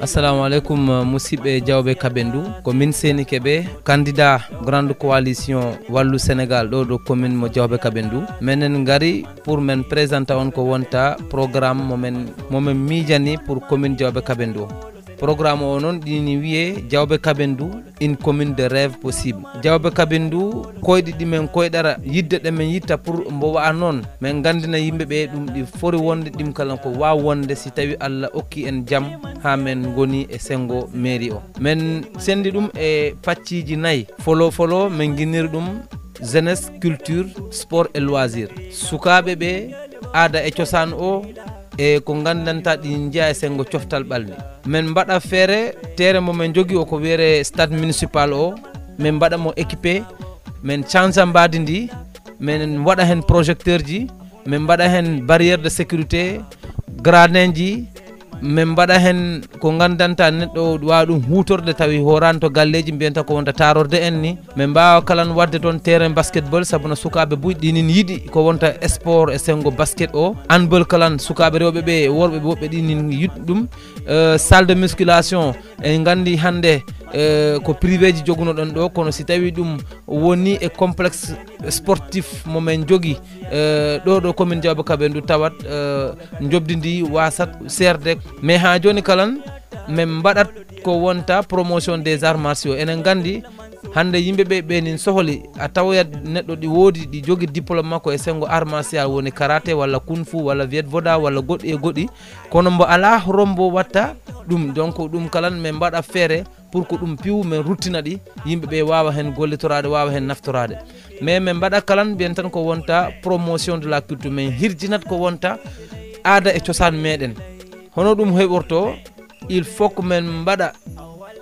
Assalamu alaikum musidɓe Diawɓe Kabendou ko min Seni Kebe candidat grande coalition Wallu Sénégal ɗo commune mo Diawɓe Kabendou menen ngari pour men présenter on ko wonta programme momen miijani pour commune Diawɓe Kabendou. Programme o non ɗini wiye Diawɓe Kabendou une commune de rêve possible. Diawɓe Kabendou koyɗi ɗimen koyɗara yidde ɗe men yitta pour mbo wa'a noon min gandina yimɓeɓe ɗum ɗi fori wonde ɗim kala ko waw wonde si tawi Allah okki en jaam ha men goni e sengo mairie o. Men sendi ɗum e pacciji nayyi. Folo min guinniri ɗum jeunesse, culture, sport et loisir. Sukaɓe ɓe aada e cosaan o e ko gandanta ɗi jeeya e sengo coftal ɓalli. Men mbaɗa feere terrain mo men jogui o ko wiyete stade municipal o min mbaɗa mo équipé min change mbadi ndi min waɗa hen projecteur ji min mbaɗa hen barrière de sécurité gradin ji min mbaɗa hen ko gandanta neɗɗo wawa ɗum hutorde tawi horani to galleji mbiyanta ko wonta tarorde en ni min mbawa kalan wadde toon terrain basketball saabuna sukaɓe ɗinin yiiɗi ko wonta sport e sengo basket o handball kalan sukaɓe rewɓeɓe e worɓe woɓɓe ɗinin yiɗi ɗum salle de musculation en gandi hande ko privé ji joguno ɗon ɗo kono si tawi ɗum woni e complexe sportif momen jogui ɗo commune Diawɓe Kabendou tawat jobdidi wasat serde mais ha joni kalan min mbaɗat ko wonta promotion des arts martiaux enen gandi hande yimɓeɓe ɓenin sohli a tawoyat neɗɗo ɗi woodi ɗi jogui diplôme makko e sengo art martial woni karaté walla kung fu walla viet voda walla goɗɗi e goɗɗi kono mbo ala rombo watta ɗum donc ɗum kalan min mbaɗa feere pour que ɗum piw min ruttina ɗi yimɓeɓe wawa hen gollitorade wawa hen naftorade mais min mbaɗa kalan mbiyen tan ko wonta promotion de la culture min hirjinat ko wonta aada e cosaan meɗen hono ɗum heɓorto il faut que min mbaɗa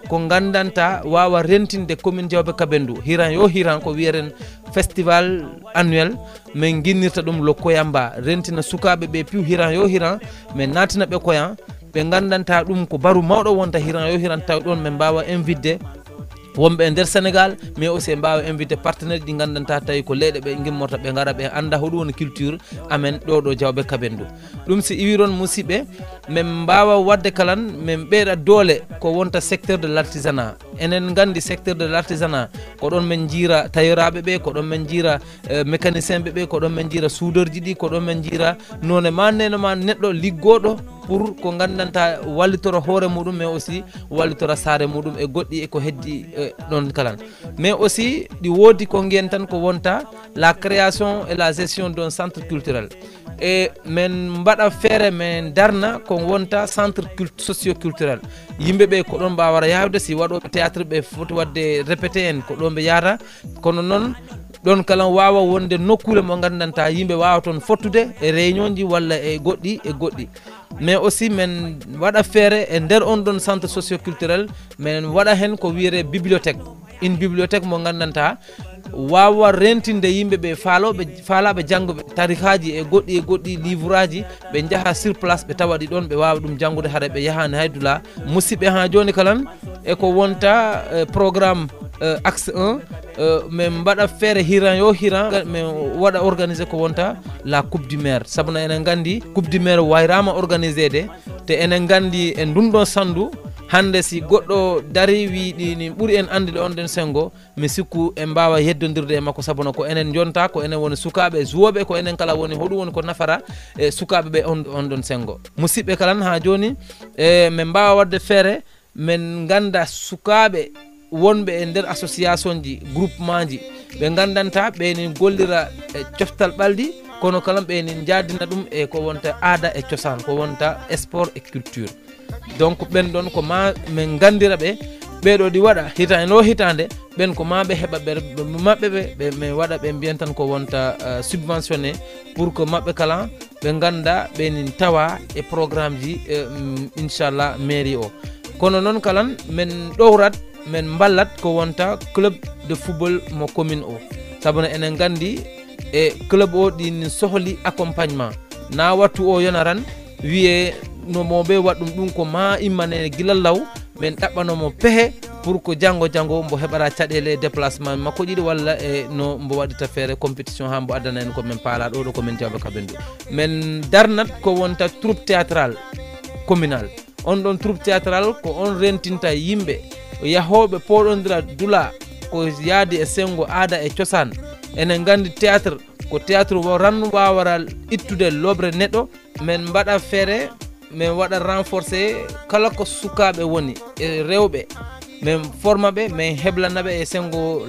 ko gandanta wawa rentinde commune Diawɓe Kabendou hiran yo hiran ko wiyeten festival annuel min guinnirta ɗum lo Koyamba rentina sukaɓe ɓe piw hiran yo hiran min natina ɓe koyan ɓe gandanta ɗum ko baru mawɗo wonta hiran yo hiran tawi ɗon min mbawa invité wonɓe e nder Sénégal mais aussi ɓe mbawa invité partenaire ɗi gandanta tawi ko leyɗe ɓe gimmorta ɓe gara ɓe anda hoɗum woni culture amen ɗo Diawɓe Kabendou ɗum si iwiron musidɓe min mbawa wadde kalan min ɓeyɗa doole ko wonta secteur de l'artisanat enen gandi secteur de l'artisanat ko ɗon min jiira tayoraɓe ɓe ko ɗon min jiira mécanicien ɓe ko ɗon min jiira soudeur ji ɗi ko ɗon min jiira none ma nenoma neɗɗo liggoɗo pour ko gandanta wallitora hoore muɗum mais aussi wallitora saare muɗum e goɗɗi e ko heddi ɗon kalan mais aussi ɗi woodi ko guiyen tan ko wonta la création et la gestion d'un centre culturel e min mbaɗa feere min darna ko wonta centre socio culturel yimɓeɓe ko ɗon mbawa wara yawde si waɗoɓe théâtre ɓe foti wadde répété en ko ɗon ɓe yahata kono noon ɗon kala wawa wonde nokkure mo gandanta yimɓe wawa toon fottude e réunion ji walla e goɗɗi mais aussi min waɗa feere e nder on ɗon centre socio culturel min waɗa hen ko wiyete bibliothèque une bibliothèque mo gandanta wawa rentinde yimɓeɓe faalaɓe janggoɓe tarikaji e goɗɗi livre aji ɓe jaaha sur place ɓe tawaɗi ɗon ɓe wawa ɗum janggude haara ɓe yahani haydula musidɓe ha joni kalan eko wonta programme axe 1 min mbaɗa feere hiran yo hiran min waɗa organisé ko wonta la coupe du maire sabuna enen gandi coupe du maire wayrama organisé de te enen gandi e ndunɗon sandu hande si goɗɗo dari wiɗi ni ɓuuri en andude on ɗen sengo mi sikku en mbawa heddodirde e makko sabuna ko enen jonta ko enen woni sukaɓe zuwoɓe ko enen kala woni hoɗum woni ko nafara e sukaɓe ɓe on ɗon sengo musidɓe kalan ha joni min mbawa wadde feere min ganda sukaɓe wonɓe e nder association ji groupement ji ɓe gandanta ɓeni gollira e coftal ɓalɗi kono kala ɓeni jadina ɗum e ko wonta aada e cosaan ko wonta sport et culture donc ɓen ɗon ko ma min gandira ɓe ɓeɗo ɗi waɗa hitande ɓen ko ma ɓe heɓa maɓɓe ɓe mi waɗa ɓe mbiyan tan ko wonta subventionné pour que maɓɓe kala ɓe ganda ɓenin tawa e programme ji inchallah mairie o kono noon kalan min ɗowrat min ballat ko wonta club de football mo commune o sabuna enen gandi e club o ɗin sohli accompagnement na wattu o yonaran wiye no moɓe waɗɗum ɗum ko ma immane guilallaw min ɗaɓɓanomo pehe pour que janggo mbo heɓara caɗele déplacement makko ɗiɗi walla e no mbo waɗita feere compétition ha mbo addana en ko min paala ɗo ko min Diawɓe Kabendou min darnat ko wonta troupe théâtral communal on ɗon troupe théâtral ko on rentinta yimɓe yahoɓe poɗodira dula ko yaadi e sengo aada e cosaan enen gandi théâtre ko théâtre rannu wawara ittude lobre neɗɗo men mbaɗa feere min waɗa renforcer kala ko sukaɓe woni e rewɓe min forma ɓe min heblanaɓe e sengo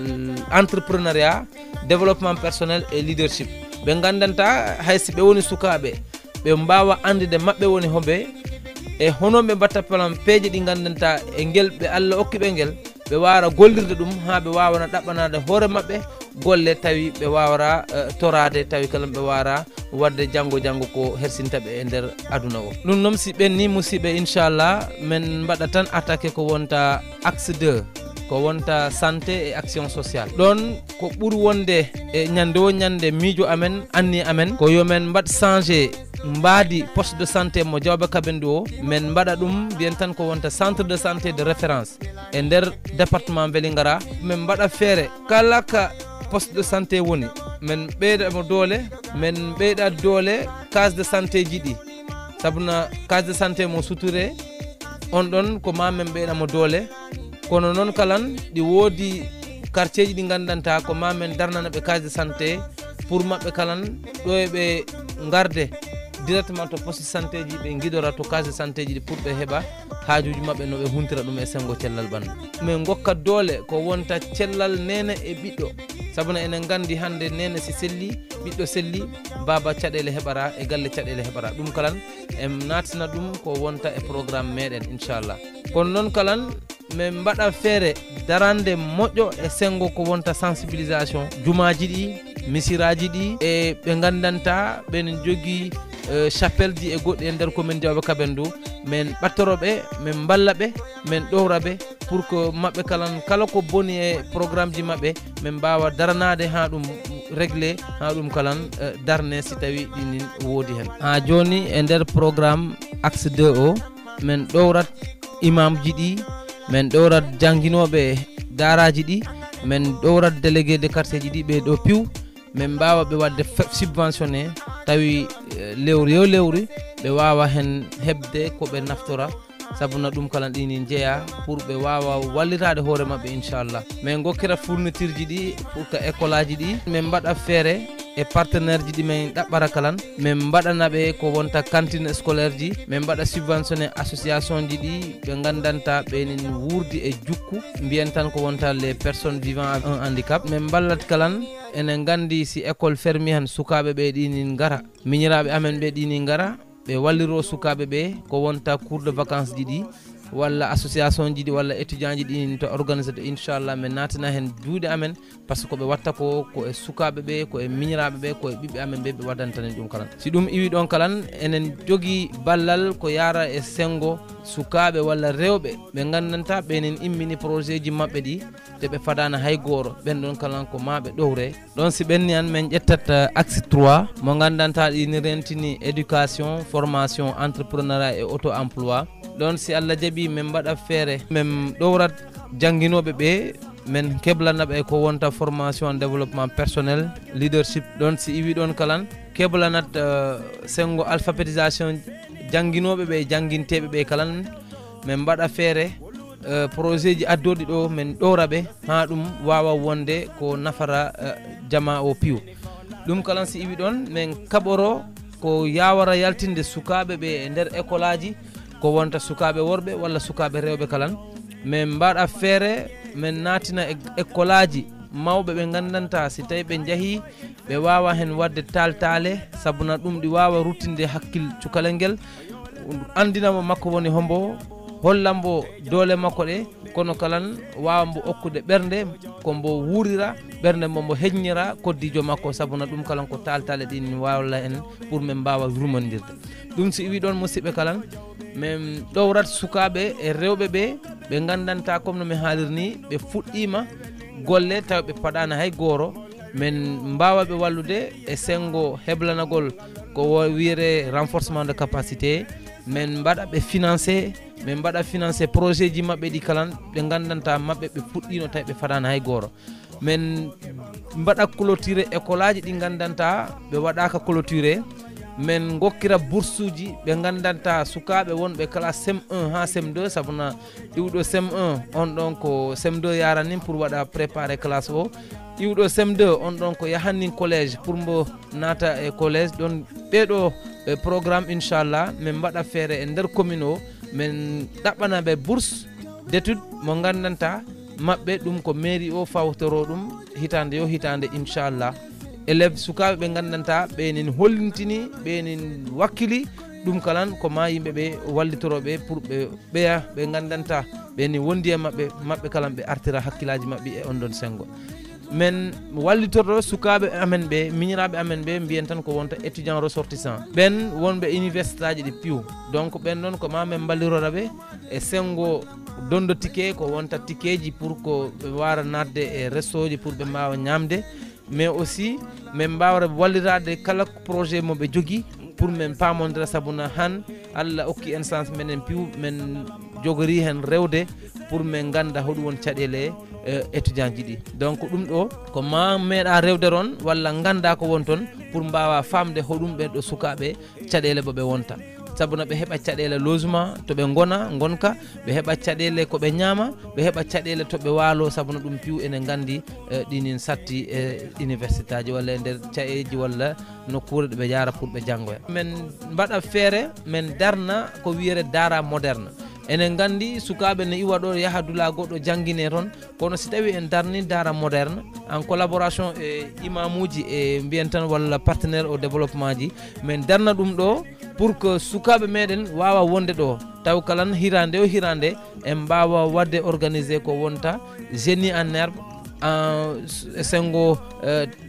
entrepreneuriat développement personnel et leadership ɓe gandanta haysi ɓe woni sukaɓe ɓe mbawa andide mabɓe woni hoɓe e hono ɓe mbatta plan peeje ɗi gandanta e ngel ɓe Allah okkiɓe ngel ɓe wawara gollirde ɗum ha ɓe wawana ɗaɓɓanade hoore mabɓe golle tawi ɓe wawara torade tawi kala ɓe wawara wadde janggo ko hersintaɓe e nder aduna o ɗum noon si ɓenni musidɓe inchallah men mbaɗa tan attaqué ko wonta axe 2 ko wonta santé et action sociale ɗon ko ɓuuri wonde e ñande o ñande miijo amen anni amen ko yomen mbaɗ changé mbaadi poste de santé mo Diawɓe Kabendou o men mbaɗa ɗum mbiyen tan ko wonta centre de santé de référence e nder département Vélingara men mbaɗa feere kala ka poste de santé woni men ɓeydamo doole men ɓeyɗa doole case de santé ji ɗi sabuna case de santé mo suture on ɗon ko ma men ɓeyɗamo doole kono noon kalan ɗi woodi quartier ji ɗi gandanta ko ma men darnana ɓe case de santé pour maɓɓe kalan ɗo e ɓe garde directement to poste santé ji ɓe guidora to case de santé ji ɗi pour ɓe heɓa haajuji maɓɓe no ɓe huntira ɗum e sengo cellal ɓandu min gokka doole ko wonta cellal nene e ɓiɗɗo sabuna enen gandi hande nene si selli ɓiɗɗo selli baba caɗele heɓara e galle caɗele heɓara ɗum kalan en natina ɗum ko wonta e programme meɗen inchallah kono noon kalan min mbaɗa feere darande moƴƴo e sengo ko wonta sensibilisation jumaji ɗi misiraji ɗi e ɓe gandanta ɓen jogui chapelle ji e goɗɗi e nder commune Diawɓe Kabendou min ɓattoroɓe min ballaɓe min ɗowraɓe pour que maɓɓe kala ko boni e programme ji maɓɓe min mbawa daranade ha ɗum réglé ha ɗum kalan darne si tawi ɗinin woodi hen ha joni e nder programme axe 2 o min ɗowrat imam ji ɗi min ɗowrat janguinoɓe daraji ɗi min ɗowrat délégué de quartier ji ɗi ɓe ɗo piw min mbawa ɓe wadde subventionné tawi lewru yo lewru ɓe wawa hen hebde ko ɓe naftora sabuna ɗum kala ɗini jeeya pour ɓe wawa wallitade hoore mabɓe inchallah min gokkira fourniture ji ɗi pour que école aji ɗi min mbaɗa feere e partenaire ji ɗi min ɗaɓɓara kalan min mbaɗanaɓe ko wonta cantine scolaire ji min mbaɗa subventionné association ji ɗi ɓe gandanta ɓenin wuurdi e jukku mbiyen tan ko wonta les personnes vivant avec un handicap min ballat kalan enen gandi si école fermi han sukaɓe ɓe ɗinin gara miñiraɓe amen ɓe ɗinin gara ɓe walliro sukaɓe ɓe ko wonta cours de vacances ji ɗi walla association ji ɗi walla étudiant ji ɗi to organisé de inchallah min natina hen juuɗe amen par ce que ɓe watta ko e sukaɓe ɓe ko e miñiraɓe ɓe ko e ɓiɓɓe amen ɓe ɓe waddantanen ɗum kalan si ɗum iwi ɗon kalan enen jogui ballal ko yara e sengo sukaɓe walla rewɓe ɓe gandanta ɓenin immini projet ji mabɓe ɗi te ɓe fadana hay goto ɓen ɗon kalan ko maɓe ɗowre ɗon si ɓenni an min ƴettat axe 3 mo gandanta ɗini rentini éducation formation entrepreneuriat et auto emploi ɗon si Allah jaaɓi min mbaɗa feere min ɗowrat janguinoɓe ɓe min keblanaɓe ko wonta formation développement personnel leadership ɗon si iwi ɗon kalan keblanat sengo alphabétisation janguinoɓe ɓe janguinteɓe ɓe kalan min mbaɗa feere projet ji addoɗi ɗo min ɗowraɓe ha ɗum wawa wonde ko nafara jama o piw ɗum kalan si iwi ɗon min kaɓoro ko yawara yaltinde sukaɓe ɓe e nder école aji ko wonta sukaɓe worɓe walla sukaɓe rewɓe kalan min mbaɗa feere min natina école aji mawɓe ɓe gandanta si tawi ɓe jaahi ɓe wawa hen wadde taltale sabuna ɗum ɗi wawa ruttinde hakkil cukalel ngel andinamo makko woni hombo hollambo doole makko ɗe kono kalan wawa mbo okkude ɓernde ko mbo wuurira ɓernde mbo heññira koddijo makko sabuna ɗum kalan ko taltale ɗin wawla en pour min mbawa rumondirde ɗum si iwi ɗon musidɓe kalan min ɗowrat sukaɓe e rewɓe ɓe ɓe gandanta comme no mi haalirni ɓe fuɗɗima golle taw ɓe paɗana hay gooro min mbawaɓe wallude e sengo heblanagol ko wiyete renforcement de capacité min mbaɗa ɓe financé min mbaɗa financé projet ji mabɓe ɗi kalan ɓe gandanta mabɓe ɓe fuɗɗino tawi ɓe faɗana hay gooro min mbaɗa clôturé école aji ɗi gandanta ɓe waɗaka clôturé men gokkira boursuji ɓe gandanta sukaɓe wonɓe classe CM1 ha CM2 sabuna iwɗo CM1 on ɗon ko CM2 yaranin pour waɗa préparé classe o iwɗo CM2 on ɗon ko yahannin collège pour mbo nata e collège ɗon ɓeɗo programme inchallah min mbaɗa feere e nder commune o min ɗaɓɓanaɓe bourse d'étude mo gandanta mabɓe ɗum ko mairie o fawtoro ɗum hitande yo hitande inchallah élève sukaɓe ɓe gandanta ɓenin hollintini ɓenin wakkili ɗum kalan ko ma yimɓeɓe wallitoroɓe pour ɓe ɓeya ɓe gandanta ɓeni wondi e mabɓe kalan ɓe artira hakkillaji mabɓe e on ɗon sengo men wallitorɗo sukaɓe amen ɓe miñiraɓe amen ɓe mbiyen tan ko wonta étudiant ressortissant ɓen wonɓe université aji ɗi piiw donc ɓen ɗon ko ma men ballirораɓe e sengo dondo ticket ko wonta ticket ji pour ko ɓe wara nadde e resto ji pour ɓe mbawa ñamde mais aussi min mbawra wallirade kala projet mo ɓe jogui pour min pamodira sabuna han Allah okki en chance menen piiw men jogori hen rewde pour min ganda hoɗum won caɗele étudiant ji ɗi donc ɗum ɗo ko ma meeɗa rewde ron walla ganda ko won ton pour mbawa famde hoɗum ɓen ɗo sukaɓe caɗele ɓe wonta sabuna ɓe heɓa caɗele logement to ɓe gonka ɓe heɓa caɗele ko ɓe ñaama ɓe heɓa caɗele to ɓe waalo sabuna ɗum piiw enen gandi ɗinin satti e université aji walla e nder caeji walla nokkure ɗo ɓe jara pour ɓe janggoya men mbaɗa feere men darna ko wiyere daara moderne enen gandi sukaɓe ne iwa ɗo yaha dula goɗɗo jangguine toon kono si tawi en darni daara moderne en collaboration e imamuji e mbiyen tan walla partenaire au développement ji men darna ɗum ɗo pour que sukaɓe meɗen wawa wonde ɗo taw kalan hirande o hirande en mbawa wadde organisé ko wonta génie en herbe e sengo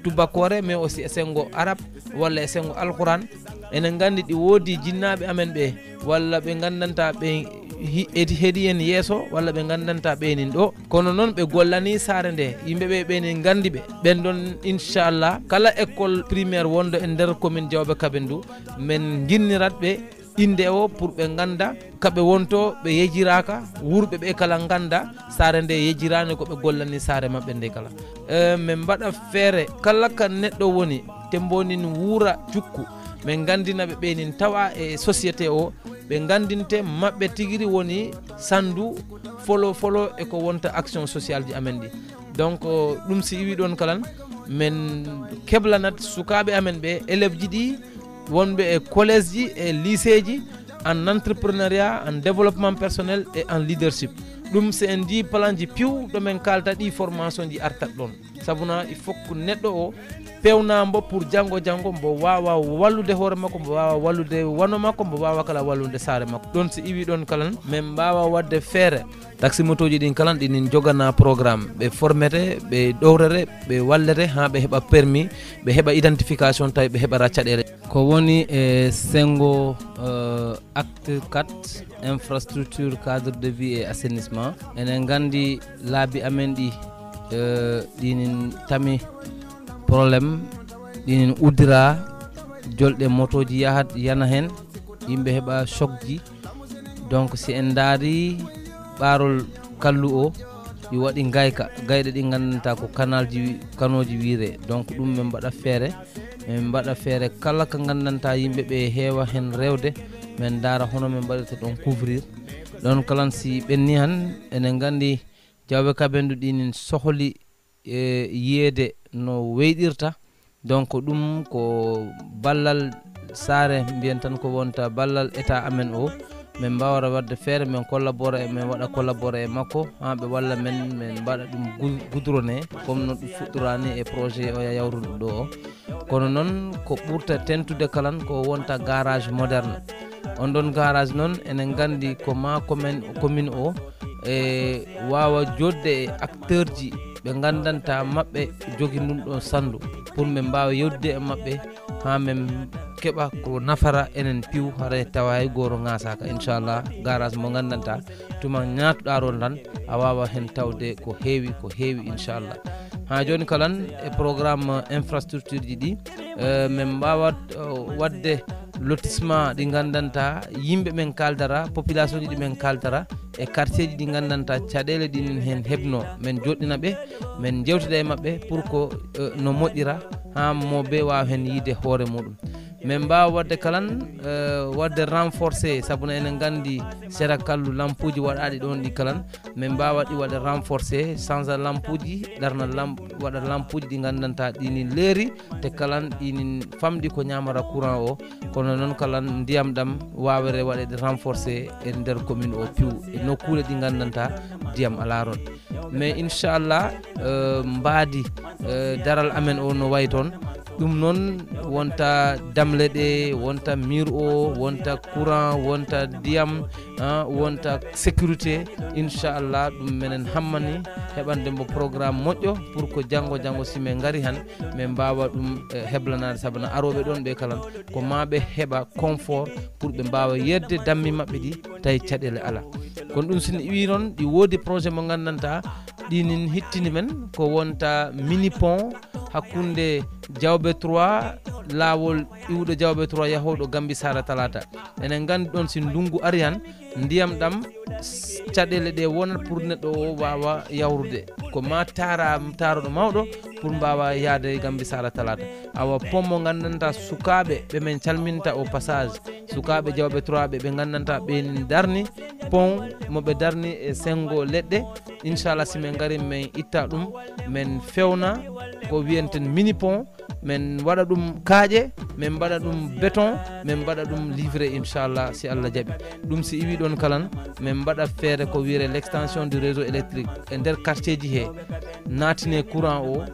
tubakore mais aussi e sengo arabe walla e sengo alquran enen gandi ɗi woodi jinnaɓe amen ɓe walla ɓe gandanta ɓe heeɗi en yeeso walla ɓe gandanta ɓenin ɗo kono noon ɓe gollani saare nde yimɓeɓe ɓenin gandi ɓe ɓen ɗon inchallah kala école primaire wonɗo e nder commune Diawɓe Kabendou men guinnirat ɓe inde o pour ɓe ganda kaɓe wonto ɓe yejiraka wurɓe ɓe kala ganda saare nde yejirani ko ɓe gollani saare mabɓe nde kala min mbaɗa feere kala ka neɗɗo woni tembonin wuura cukku min gandinaɓe ɓenin tawa e société o ɓe gandinte mabɓe tigiri woni sandu folo e ko wonta action sociale ji amen ɗi donc ɗum si iwi ɗon kalan min keblanat sukaɓe amen ɓe élève ji ɗi wonɓe e collège ji e lycée ji en entrepreneuriat en développement personnel et en leadership ɗum se en ji plan ji piiw ɗomin kalta ɗi formation ji artat ɗon sabuna il faut que neɗɗo o pewnambo pour janggo mbo wawa wallude hoore makko mbo wawa wallude wano makko mbo wawa kala wallude saare makko ɗon si iwi ɗon kalan min mbawa wadde feere taxi motoji ɗin kalan ɗinin jogana programme ɓe formete ɓe ɗowrere ɓe wallete ha ɓe heɓa permis ɓe heɓa identification tawi ɓe heɓara caɗele ko woni e sengo acte 4 infrastructure cadre de vie et assainissement enen gandi laabi amen ɗi ɗinin tami probléme ɗinin uddira jolɗe motoji yana hen yimɓe heɓa choc ji donc si en daari ɓaarol kallu o ɗi waɗi gayɗe ɗi gandanta ko kanoji wiire donc ɗum min mbaɗa feere kala ko gandanta yimɓeɓe heewa hen rewde min daara hono min mbaɗirta ɗon couvrir ɗon kalan si ɓenni han enen gandi Diawɓe Kabendou ɗinin sohli yiyeede no weyɗirta donc ɗum ko ballal saare mbiyen tan ko wonta ballal état amen o min mbawra wadde feere min collabora min waɗa collaboré e makko ha ɓe walla men min mbaɗa ɗum goudronné comme no ɗum fuɗɗorani e projet o yawruɗo ɗo o kono noon ko ɓurta tentude kalan ko wonta garage moderne on ɗon garage noon enen gandi ko ma commune o e wawa jodde e acteur ji ɓe gandanta mabɓe jogui ɗum ɗon sandu pour min mbawa yewdude e mabɓe ha min keɓa ko nafara enen piiw haara tawa hay goto gasaka inchallah garage mo gandanta tuma ñatuɗa ron tan a wawa hen tawde ko heewi inchallah ha joni kalan e programme infrastructure ji ɗi min mbawa wadde lotissement ɗi gandanta yimɓe men kaldara population ji ɗi men kaldara e quartier ji ɗi gandanta caɗele ɗin hen hebno min joɗɗina ɓe min jewtida e mabɓe pour que no moƴƴira ha moɓe wawa hen yiide hoore muɗum men mbawa wadde kalan wadde renforcer sabuna enen gandi sera kallu lampuji waɗaɗi ɗon ɗi kalan men mbawa ɗi waɗa renforcer change lampuji darna waɗa lampuji ɗi gandanta ɗini leeri te kalan ɗini famɗi ko ñamata courant o kono noon kalan ndiyam ɗam wawere waɗede renforcer e nder commune o piw e nokkure ɗi gandanta ndiyam ala ron mais inchallah mbaadi daral amen o no way toon ɗum noon wonta damle ɗe wonta mur o wonta courant wonta ndiyam wonta sécurité inchallah ɗum menen hammani heɓande mo programme moƴƴo pour que janggo simen ngari han min mbawa ɗum heblanade sabana aroɓe ɗon ɓe kalan ko maɓe heɓa confort pour ɓe mbawa yedde dammi mabɓe ɗi tawi caɗele ala kono ɗum sino iwi noon ɗi woodi projet mo gandanta ɗinin hittini men ko wonta mini pont hakkunde Diawbe 3 lawol iwɗo Diawbe 3 yahoɗo Gambi Sara Talata enen gandi ɗon si ndungu ari han ndiyam ɗam caɗele ɗe wonat pour neɗɗo o wawa yawrude ko ma taroɗo mawɗo pour mbawa yaade Gambi Sara Talata awa pont mo gandanta sukaɓe ɓe men calminta au passage sukaɓe Diawbe 3 ɓe gandanta ɓe darni pont moɓe darni e sengo leɗɗe inchallah simen gari min itta ɗum min fewna ko wiyenten mini pont min waɗa ɗum kaaƴe min mbaɗa ɗum béton min mbaɗa ɗum livré inchallah si Allah jaaɓi ɗum si iwi ɗon kalan min mbaɗa feere ko wiyre l'extension du réseau électrique e nder quartier ji he natine courant o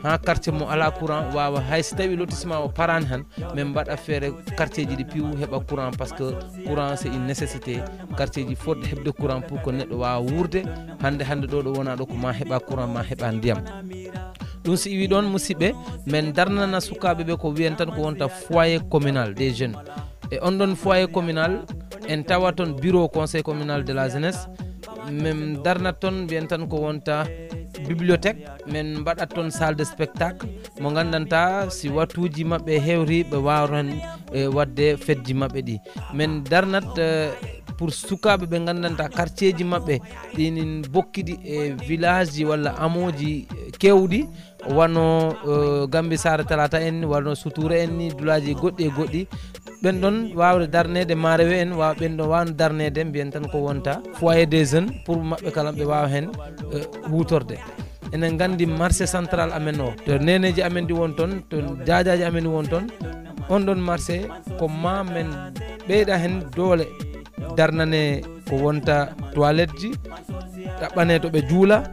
ha quartier mo ala courant wawa hay so tawi lotissement o parani han min mbaɗa feere quartier ji ɗi piw heɓa courant par ce que courant c'est une nécessité quartier ji fodde heɓde courant pour que neɗɗo wawa wurde hande ɗo ɗo wona ɗo ko ma heɓa courant ma heɓa ndiyam ɗum si iwi ɗon musidɓe min darnana sukaɓe ɓe ko wiyen tan ko wonta foyer communal des jeunes e on ɗon foyer communal en tawa toon bureau conseil communal de la jeunesse min darnat toon mbiyen tan ko wonta bibliothèque min mbaɗat toon salle de spectacle mo gandanta si wattuji mabɓe hewri ɓe wawata hen wadde fedji mabɓe ɗi min darnat pour sukaɓe ɓe gandanta quartier ji mabɓe ɗinin bokkiɗi e village ji walla amoji kewɗi wano Gambi Sara Talata en wano Suture en ni dulaji goɗɗi e goɗɗi ɓen ɗon wawde darnede Marewe en wawa ɓen ɗon wawde darnede mbiyen tan ko wonta foyer des jeunes pour mabɓe kala ɓe wawa hen hutorde enen gandi marché central amen o to neneji amen ɗi won toon to jajaji amen ɗi won toon on ɗon marché ko ma men ɓeyɗa hen doole darnane ko wonta toilette ji ɗaɓɓane to ɓe juula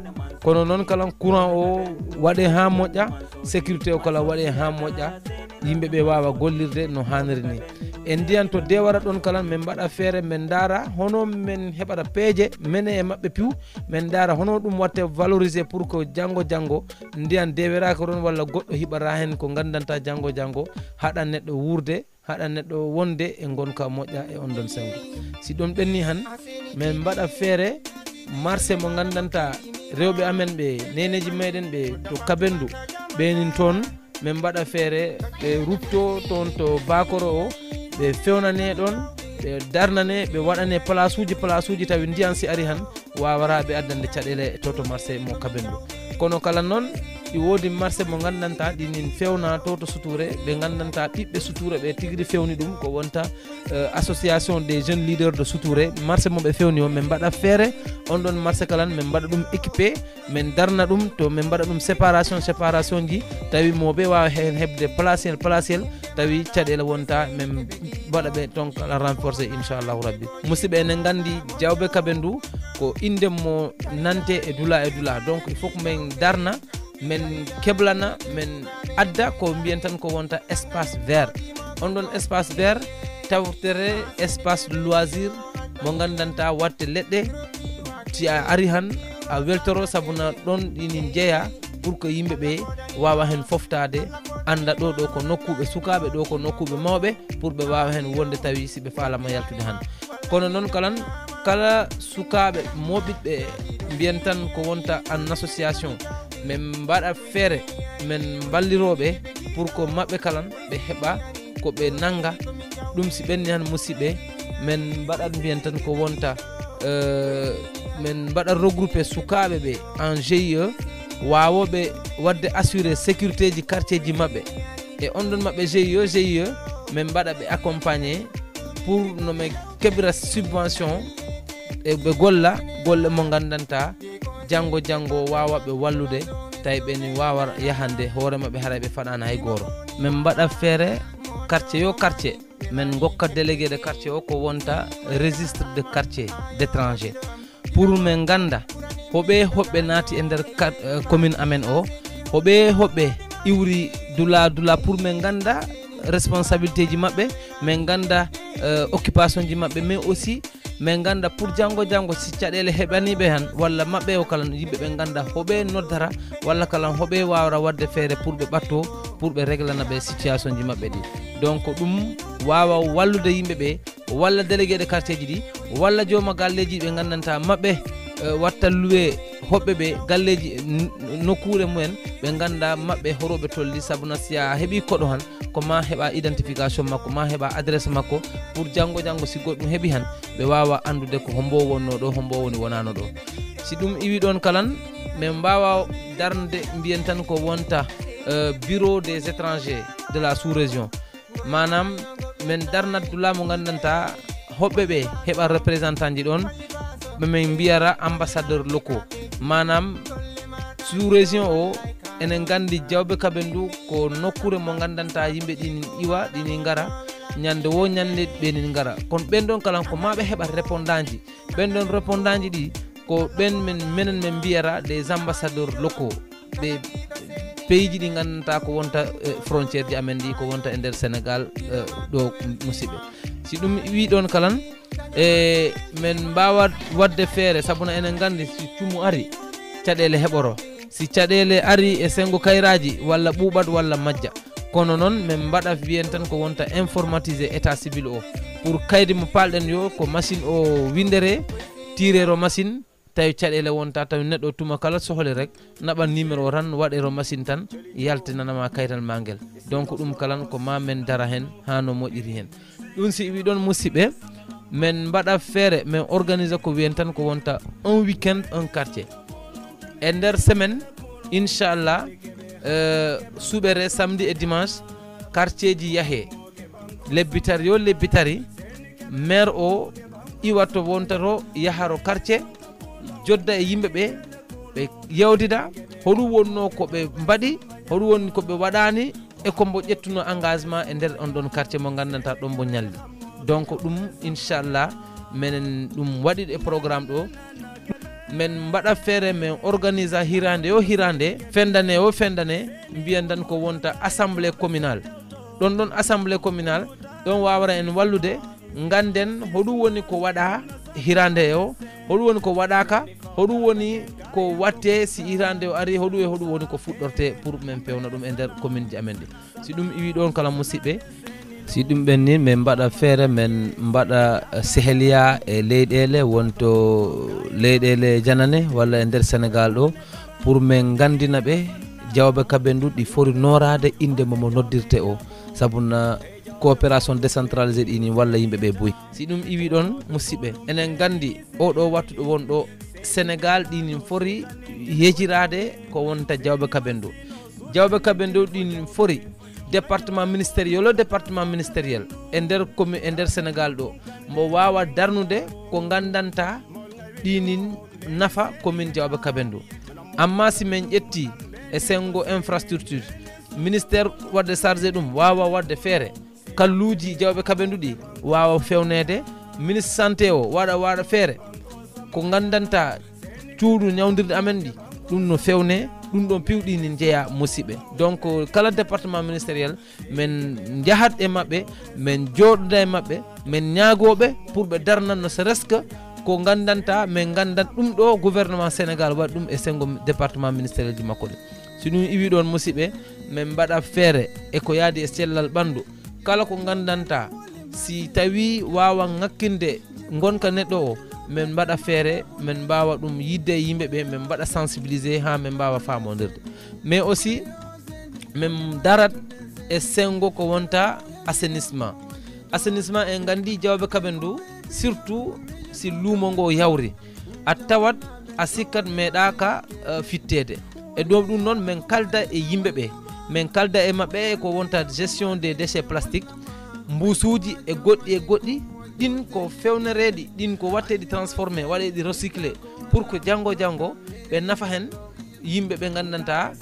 kono noon kala courant o waɗe ha moƴƴa sécurité o kala waɗe ha moƴƴa yimɓeɓe wawa gollirde no hanniri ni en ndiyan to dewara ɗon kala min mbaɗa feere min daara hono min heɓata peeje mene e mabɓe piw min daara hono ɗum watte valoriser pour que janggo ndiyan deweraka ɗon walla goɗɗo hiɓata hen ko gandanta janggo haɗa neɗɗo wurde haɗa neɗɗo wonde e gonka moƴƴa e on ɗon sengo si ɗum ɓenni han min mbaɗa feere marché mo gandanta rewɓe amen ɓe neneji meɗen ɓe to Kabendu ɓenin toon min mbaɗa feere ɓe rutto toon to bakoro o ɓe fewnane ɗon ɓe darnane ɓe waɗane place uji tawi ndiyan si ari han wawaraɓe addande caɗele to marché mo Kabendu kono kala noon ɗi woodi marché mo gandanta ɗinin fewna to Suture ɓe gandanta ɓiɓɓe Suture ɓe tigui fewni ɗum ko wonta association des jeunes leaders de Suture marché mo ɓe fewni o min mbaɗa feere on ɗon marché kalan min mbaɗa ɗum équipé min darna ɗum to min mbaɗa ɗum séparation ji tawi moɓe wawa hen hebde placel tawi caɗele wonta min mbaɗa ɓe ton kala renforcé inchallahu rabbi musidɓe enen gandi Diawbe Kabendu ko inde mo nante e dula donc il faut que min darna min keblana min adda ko mbiyen tan ko wonta espace vert on ɗon espace vert tawtere espace de loisir mo gandanta watte leɗɗe si a ari han a weltoro sabuna ɗon ɗini jeeya pour que yimɓeɓe wawa hen foftade anda ɗo ko nokkuɓe sukaɓe ɗo ko nokkuɓe mawɓe pour ɓe wawa hen wonde tawi si ɓe falama yaltude han kono noon kala sukaɓe moɓiɓɓe mbiyen tan ko wonta en association min mbaɗa feere min balliroɓe pour que mabɓe kalan ɓe heɓa ko ɓe nanga ɗum si ɓenni han musidɓe min mbaɗat mbiyen tan ko wonta min mbaɗa regroupé sukaɓe ɓe en GIE wawoɓe wadde assurer sécurité ji quartier ji mabɓe e on ɗon mabɓe GIE min mbaɗa ɓe accompagner pour no min keɓira subvention e ɓe golla golle mo gandanta janggo wawa ɓe wallude tawi ɓeni wawa yahande hoore mabɓe haara ɓe faɗana hay goto min mbaɗa feere quartier yo quartier min gokka délégué de quartier o ko wonta registre de quartier d'étranger pour min ganda hoɓɓe naati e nder commune amen o hoɓɓe iwri dula pour min ganda responsabilité ji mabɓe min ganda occupation ji mabɓe mais aussi min ganda pour janggo si caɗele heɓaniɓe han walla mabɓe o kala yimɓe ɓe ganda hoɓe noddara walla kala hoɓe wawra wadde feere pour ɓe ɓatto pour ɓe réglana ɓe situation ji mabɓe ɗi donc ɗum wawa wallude yimɓe ɓe walla délégué de quartier ji ɗi walla jooma galleji ɓe gandanta mabɓe watta loué hoɓɓe ɓe galleji nokkure mumen ɓe ganda mabɓe horoɓe tolli sabuna siya heeɓi koɗo han ko ma heɓa identification makko ma heɓa adresse makko pour janggo si goɗɗum heeɓi han ɓe wawa andude ko hombo wonno ɗo hombo woni wonano ɗo si ɗum iwi ɗon kalan min mbawa darde mbiyen tan ko wonta bureau des étrangers de la sous-région manam min darnat dula mo gandanta hoɓɓe ɓe heɓa représentant ji ɗon ɓemin mbiyara ambassadeur locaux manam sous-région o enen gandi Diawɓe Kabendou ko nokkure mo gandanta yimɓe ɗinin iwa ɗini gara ñande wo ñande ɓenin gara kono ɓen ɗon kala ko maɓe heɓa répondant ji ɓen ɗon répondant ji ɗi ko ɓen minen min mbiyara des ambassadeurs locaux ɓe pays ji ɗi gandanta ko wonta frontiére ji amen ɗi ko wonta e nder Sénégal ɗo musidɓe si ɗum wi ɗon kalan min mbawa wadde feere sabuna enen gandi si cuumu ari caɗele heɓoro si caɗele ari e sengo kayraji walla ɓuuɓat walla majja kono noon min mbaɗa wiyen tan ko wonta informatiser état civil o pour kaydi mo palɗen yo ko machine o windere tirero machine tawi caɗele wonta tawi neɗɗo tuma kala sohli rek naɓa numéro o tan waɗero machine tan yaltinanama kaytal ma guel donc ɗum kalan ko ma men dara hen ha no moƴƴiri hen ɗum si wi ɗon musidɓe min mbaɗa feere min organiser ko wiyen tan ko wonta un weekend un quartier e nder semaine inchallah suɓere samedi et dimanche quartier ji yaahe lebbitari yo lebbitari maire o iwatto wontato yaharo quartier jodda e yimɓe ɓe yewdida hoɗum wonno ko ɓe mbaɗi hoɗum woni ko ɓe waɗani e kombo ƴettuno engagement e nder on ɗon quartier mo gandanta ɗon mo ñalli donc ɗum inchallah minen ɗum waɗiɗo e programme ɗo min mbaɗa feere min organisa hirande yo hirande fendane o fendane mbiyen tan ko wonta assemblée communale ɗon assemblée communale ɗon wawra en wallude ganden hoɗum woni ko waɗa hirande o hoɗum woni ko waɗaka hoɗum woni ko watte si hirande o ari hoɗum woni ko fuɗɗorte pour min pewna ɗum e nder commune ji amen ɗi si ɗum iwi ɗon kala musidɓe si ɗum ɓenni min mbaɗa feere min mbaɗa seheliya e leyɗele wonto leyɗele janane walla e nder Sénégal ɗo pour min gandina ɓe Diawɓe Kabendou ɗi foti norade inde momo noddirte o sabuna coopération décentralisée ɗini walla yimɓeɓe boyi si ɗum iwi ɗon musidɓe enen gandi oɗo wattu ɗo won ɗo Sénégal ɗinin fori yejirade ko wonta Diawɓe Kabendou Diawɓe Kabendou ɗinin fori département ministériel o département ministériel e nder commune e nder Sénégal ɗo mbo wawa darnude ko gandanta ɗinin nafa commune Diawɓe Kabendou amma si min ƴetti e sengo infrastructure ministère wadde chargé ɗum wawa wadde feere kalluji Diawɓe Kabendou ɗi wawa fewnede ministre santé o waɗa feere ko gandanta cuuɗu ñawdirde amen ɗi ɗum no fewne ɗum ɗon piwɗini jeeya musidɓe donc kala département ministériel min jahat e mabɓe min joɗoda e mabɓe min ñaagoɓe pour ɓe darnanno serait-ce que ko gandanta min gandat ɗum ɗo gouvernement Sénégal waɗi ɗum e sengo département ministériel ji makko ɗe si ɗum iwi ɗon musidɓe min mbaɗa feere e ko yaadi e cellal ɓandu kala ko gandanta si tawi wawa ŋakkinde gonka neɗɗo o min mbaɗa feere min mbawa ɗum yidde e yimɓeɓe min mbaɗa sensibiliser ha min mbawa famodirde mais aussi min darat e sengo ko wonta assainissement en gandi Diawɓe Kabendou surtout si luumo ngo yawri a tawat a sikkat meeɗaka fittede e ɗum noon min kalda e yimɓeɓe min kalda e mabɓe ko wonta gestion des déchets plastiques mbusuuji e goɗɗi ɗin ko fewnereeɗi ɗin ko watteɗi transformé waɗeɗi recyclé pour que janngo ɓe nafa hen yimɓe ɓe gandanta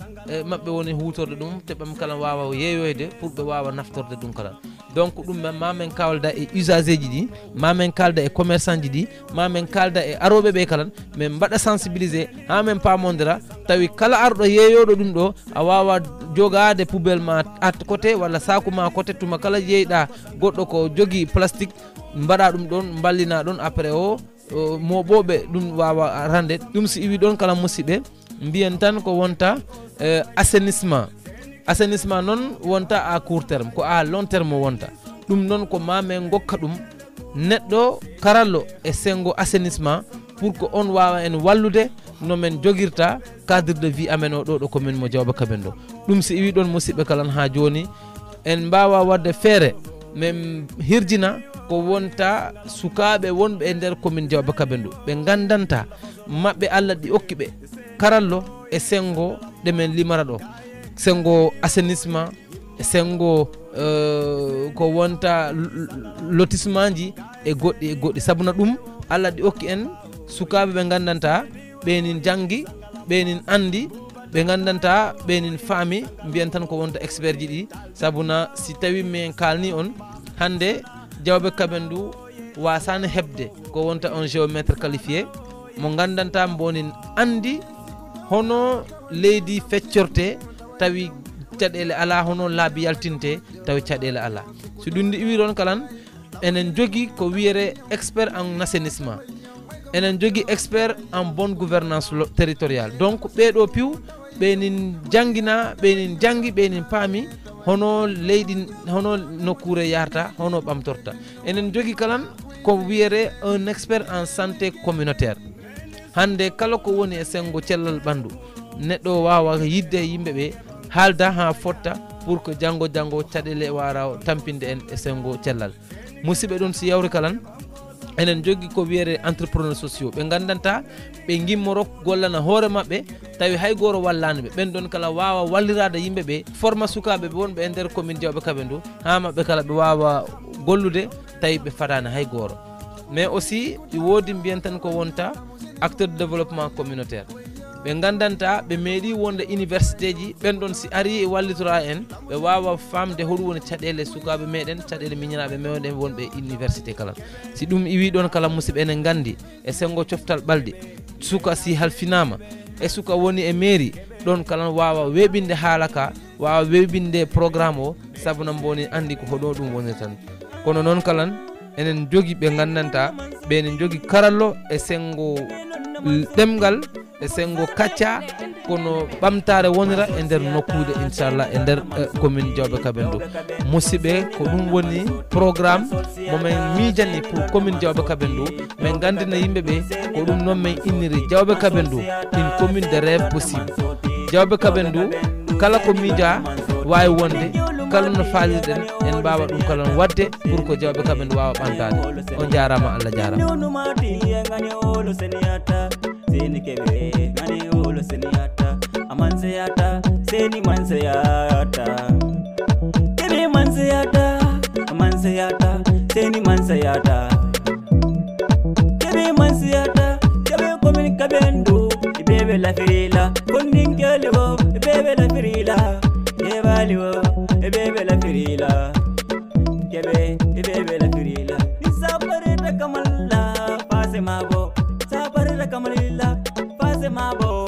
maɓɓe woni hutorde ɗum te ɓam kala wawa yeeyoyde pour ɓe wawa naftorde ɗum kala donc ɗum mamen kalda e usager ji ɗi mamen kalda e commerçant ji ɗi mamen kalda e aroɓe ɓe kala min mbaɗa sensibiliser ha min pamodira tawi kala arɗo yeeyoɗo ɗum ɗo a wawa jogade poubelle ma at côté walla saku ma côté tuma kala jeyɗa goɗɗo ko jogui plastique mbaɗa ɗum ɗon ballina ɗon après o moɓoɓe ɗum wawa rande ɗum si iwi ɗon kala musidɓe mbiyen tan ko wonta assainissement noon wonta à court terme ko à long terme wonta ɗum noon ko mamen gokka ɗum neɗɗo karallo e sengo assainissement pour que on wawa en wallude no men jogirta cadre de vie amen o ɗo commune mo Diawɓe Kabendo ɗum si iwi ɗon musidɓe kalan ha joni en mbawa wadde feere min hirjina ko wonta sukaɓe wonɓe e nder commune Diawɓe Kabendo ɓe gandanta mabɓe Allah ɗi okki ɓe karallo e sengo ɗemen limara ɗo sengo assainissement e sengo ko wonta lotissement ji e goɗɗi sabuna ɗum Allah ɗi okki en sukaɓe ɓe gandanta ɓenin janggi ɓenin andi ɓe gandanta ɓenin faami mbiyen tan ko wonta expert ji ɗi sabuna si tawi min kalni on hande Diawɓe Kabendo wasani hebde ko wonta un géométre qualifié mo gandanta mbonin andi hono leydi feccorte tawi caɗele ala hono laabi yaltinte tawi caɗele ala so ɗum ndi iwi ɗon kalan enen jogui ko wiyere expert en assainissement enen jogui expert en bonne gouvernance territoriale donc ɓeɗo piw ɓenin jangguina ɓenin janggi ɓenin paami hono leydi hono nokkure yarta hono ɓamtorta enen jogui kalan ko wiyere un expert en santé communautaire hande kala ko woni e sengo cellal ɓandu neɗɗo wawa yidde yimɓeɓe haalda ha fotta pour que janggo caɗele wara tampinde en e sengo cellal musidɓe ɗum si yawri kalan enen jogui ko wiyere entrepreneur sociaux ɓe gandanta ɓe gimmoro gollana hoore mabɓe tawi hay goto wallani ɓe ɓen ɗon kala wawa wallirade yimɓeɓe forma sukaɓe wonɓe e nder commune Diawɓe Kabendo ha mabɓe kala ɓe wawa gollude tawi ɓe fatani hay goto mais aussi ɗi woodi mbiyen tan ko wonta acteur de développement communautaire ɓe gandanta ɓe meeɗi wonde université ji ɓen ɗon si ari e wallitora en ɓe wawa famde hoɗum woni caɗele sukaɓe meɗen caɗele miñiraɓe meɗen wonɓe université kala si ɗum iwi ɗon kala musidɓe enen gandi e sengo coftal ɓalɗe suka si halfinama e suka woni e mairie ɗon kala wawa weɓinde haala ka wawa weɓinde programme o sabuna mboni andi ko hoɗo ɗum woni tan kono noon kalan enen jogui ɓe gandanta ɓenen jogui karallo e sengo ɗemgal e sengo kacca kono ɓamtare wonira e nder nokkude inchallah e nder commune Diawɓe Kabendo musidɓe ko ɗum woni programme momin miijani pour commune Diawɓe Kabendo min gandina yimɓeɓe ko ɗum noon min inniri Diawɓe Kabendo une commune de rêve possible Diawɓe Kabendo kala ko miija wawi wonde kala no faalirɗen en mbawa ɗum kala wadde pour que Diawɓe Kabendo wawa ɓantade on jarama Allah jarama seni kebe ngani olo seniyata amanseyata seni manseyata kebe manseyata amanseyata seni manseyata kebe manseyata kebe commune Kabendo ibebe la firila kondin kelego ibebe la firila ebaliwo ibebe la firila kebe ibebe la firila isapare takamalla pase mabo sapare takamalla pase mabo